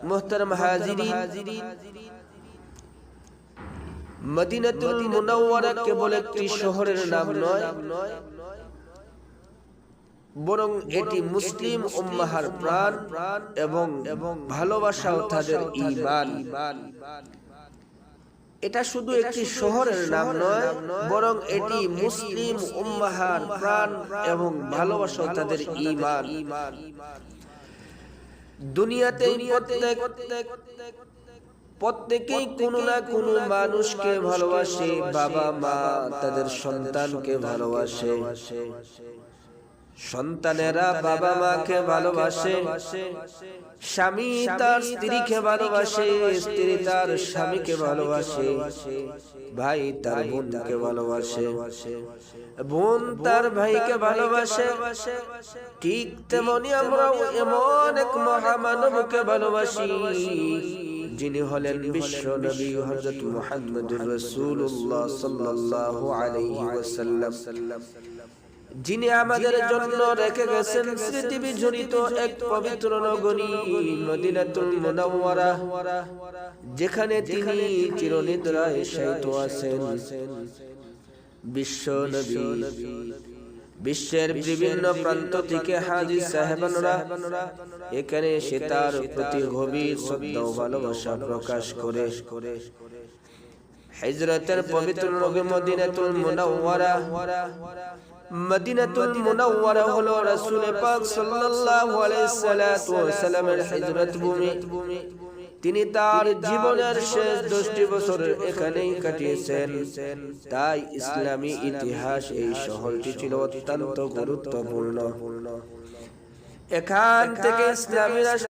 মুহতারাম হাজিরিন, মদিনাতুল মুনাওয়ারা কেবল একটি শহরের নাম নয়, বরং এটি মুসলিম উম্মাহর প্রাণ এবং ভালোবাসাও তাদের ঈমান। এটা শুধু একটি শহরের নাম নয়, বরং এটি মুসলিম উম্মাহর প্রাণ এবং ভালোবাসাও তাদের ঈমান। দুনিয়াতে প্রত্যেকেই কোনো না কোনো মানুষকে ভালোবাসে। বাবা মা তাদের সন্তানকে ভালোবাসে, সন্তানেরা বাবা মাকে ভালোবাসে, স্বামী তার স্ত্রীকে ভালোবাসে, স্ত্রী তার স্বামীকে ভালোবাসে, ভাই তার বোনকে ভালোবাসে, বোন তার ভাইকে ভালোবাসে। ঠিক তেমনি আমরাও এমন এক মহামানবকে ভালোবাসি, যিনি হলেন বিশ্ব নবী হযরত মুহাম্মদুর রাসূলুল্লাহ সাল্লাল্লাহু আলাইহি ওয়াসাল্লাম, যিনি আমাদের জন্য রেখে গেছেন স্মৃতি বিজড়িত এক পবিত্র নগরী মদিনাতুল মুনাওয়ারা, যেখানে তিনি চিরনিদ্রায় শায়িত আছেন। বিশ্ব নবী বিশ্বের বিভিন্ন প্রান্ত থেকে হাজী সাহেবানরা এখানে এসে তার প্রতি গভীর শ্রদ্ধা ও ভালোবাসা প্রকাশ করে হিজরতের পবিত্র নগরী মদিনাতুল মুনাওয়ারা। মদিনাতুল মুনাওয়ারা হলো রাসূল পাক সাল্লাল্লাহু আলাইহি ওয়াসাল্লামের হিজরত ভূমি। তিনি তার জীবনের শেষ 10টি বছর এখানেই কাটিয়েছেন। তাই ইসলামী ইতিহাস এই শহরটি ছিল অত্যন্ত গুরুত্বপূর্ণ। এখান থেকে ইসলামী